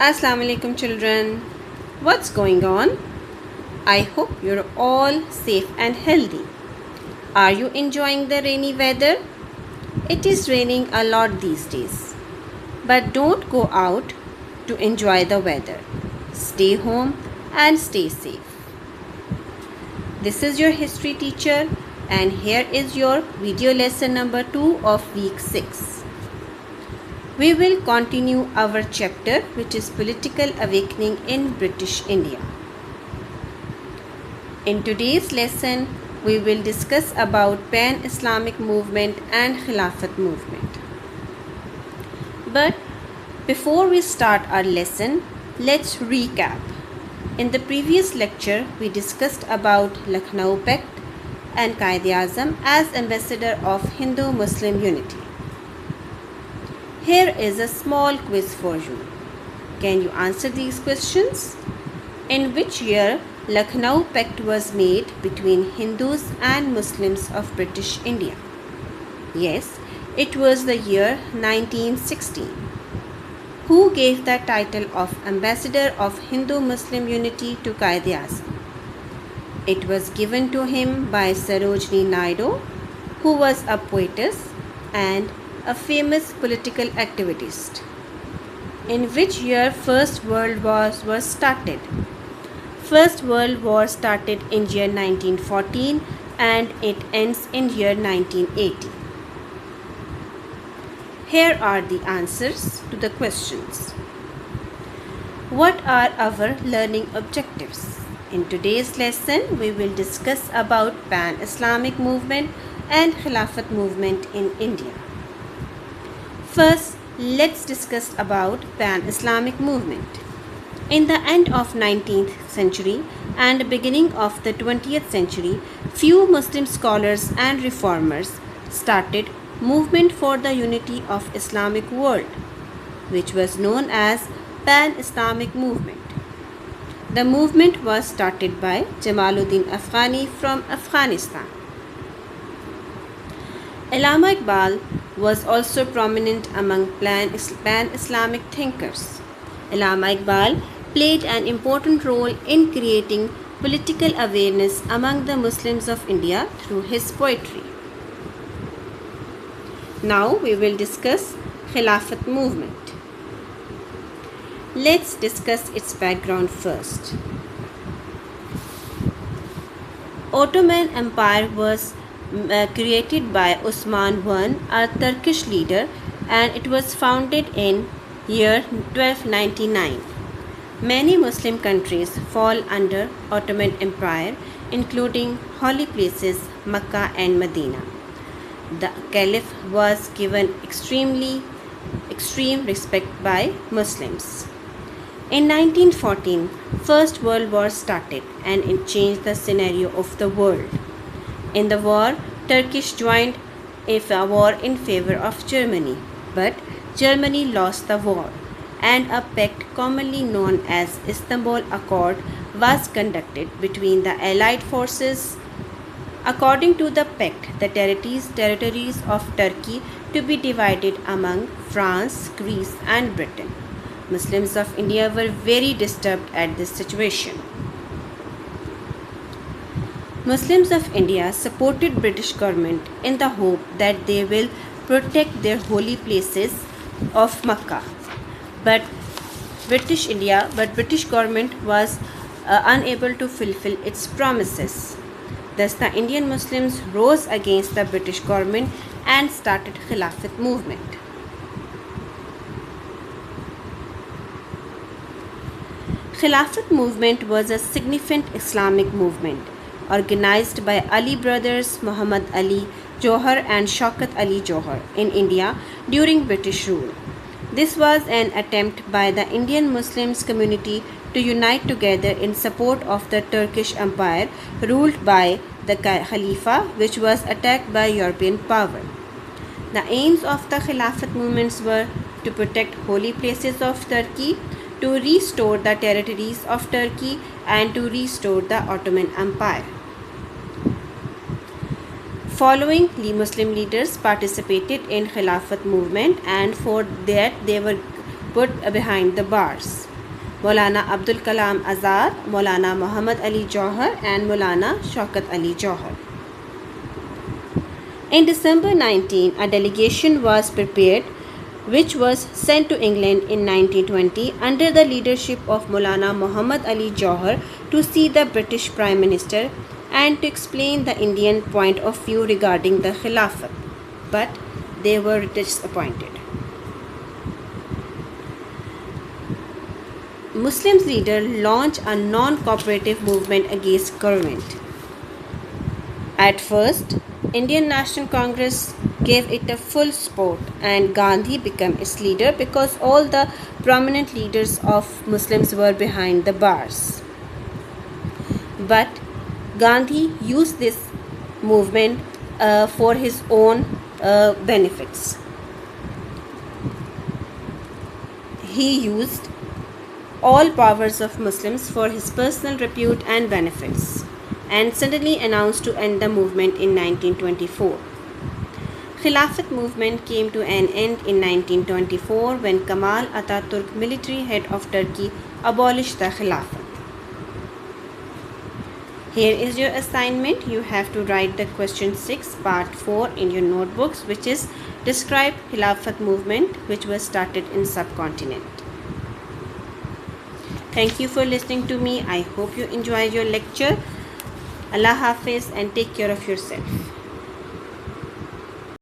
Assalamu alaikum children. What's going on? I hope you're all safe and healthy. Are you enjoying the rainy weather? It is raining a lot these days. But don't go out to enjoy the weather. Stay home and stay safe. This is your history teacher and here is your video lesson number 2 of week 6. We will continue our chapter which is Political Awakening in British India. In today's lesson, we will discuss about Pan-Islamic movement and Khilafat movement. But before we start our lesson, let's recap. In the previous lecture, we discussed about Lucknow Pact and Quaid-e-Azam as ambassador of Hindu-Muslim unity. Here is a small quiz for you. Can you answer these questions? In which year Lucknow Pact was made between Hindus and Muslims of British India? Yes, it was the year 1916. Who gave the title of Ambassador of Hindu-Muslim Unity to Quaid-e-Azam? It was given to him by Sarojini Naidu, who was a poetess and a famous political activist. In which year First World War was started? First World War started in year 1914 and it ends in year 1980. Here are the answers to the questions. What are our learning objectives? In today's lesson, we will discuss about Pan-Islamic movement and Khilafat movement in India. First, let's discuss about Pan-Islamic movement. In the end of 19th century and beginning of the 20th century, few Muslim scholars and reformers started movement for the unity of Islamic world, which was known as Pan-Islamic movement. The movement was started by Jamaluddin Afghani from Afghanistan. Allama Iqbal was also prominent among Pan-Islamic thinkers. Allama Iqbal played an important role in creating political awareness among the Muslims of India through his poetry. Now we will discuss Khilafat movement. Let's discuss its background first. Ottoman Empire was created by Osman I, a Turkish leader, and it was founded in year 1299. Many Muslim countries fall under Ottoman Empire, including holy places Mecca and Medina. The Caliph was given extreme respect by Muslims. In 1914, First World War started and it changed the scenario of the world. In the war, Turkey joined a war in favor of Germany, but Germany lost the war and a pact commonly known as Istanbul Accord was conducted between the Allied forces. According to the pact, the territories of Turkey to be divided among France, Greece and Britain. Muslims of India were very disturbed at this situation. Muslims of India supported British government in the hope that they will protect their holy places of Mecca. But British government was unable to fulfill its promises. Thus the Indian Muslims rose against the British government and started Khilafat movement. Khilafat movement was a significant Islamic movement organized by Ali brothers Muhammad Ali Johar and Shaukat Ali Johar in India during British rule. This was an attempt by the Indian Muslims community to unite together in support of the Turkish Empire ruled by the Khalifa, which was attacked by European power. The aims of the Khilafat movements were to protect holy places of Turkey, to restore the territories of Turkey and to restore the Ottoman Empire. Following Muslim leaders participated in Khilafat movement and for that they were put behind the bars. Maulana Abdul Kalam Azad, Maulana Muhammad Ali Jauhar, and Maulana Shaukat Ali Jauhar. In December 19, a delegation was prepared which was sent to England in 1920 under the leadership of Maulana Muhammad Ali Jauhar to see the British Prime Minister and to explain the Indian point of view regarding the Khilafat, but they were disappointed. Muslims leader launched a non-cooperative movement against government. At first, Indian National Congress gave it a full support and Gandhi became its leader because all the prominent leaders of Muslims were behind the bars. But Gandhi used this movement for his own benefits. He used all powers of Muslims for his personal repute and benefits, and suddenly announced to end the movement in 1924. Khilafat movement came to an end in 1924 when Kemal Atatürk, military head of Turkey, abolished the Khilafat. Here is your assignment. You have to write the question 6 part 4 in your notebooks, which is describe Khilafat movement which was started in subcontinent. Thank you for listening to me. I hope you enjoyed your lecture. Allah Hafiz and take care of yourself.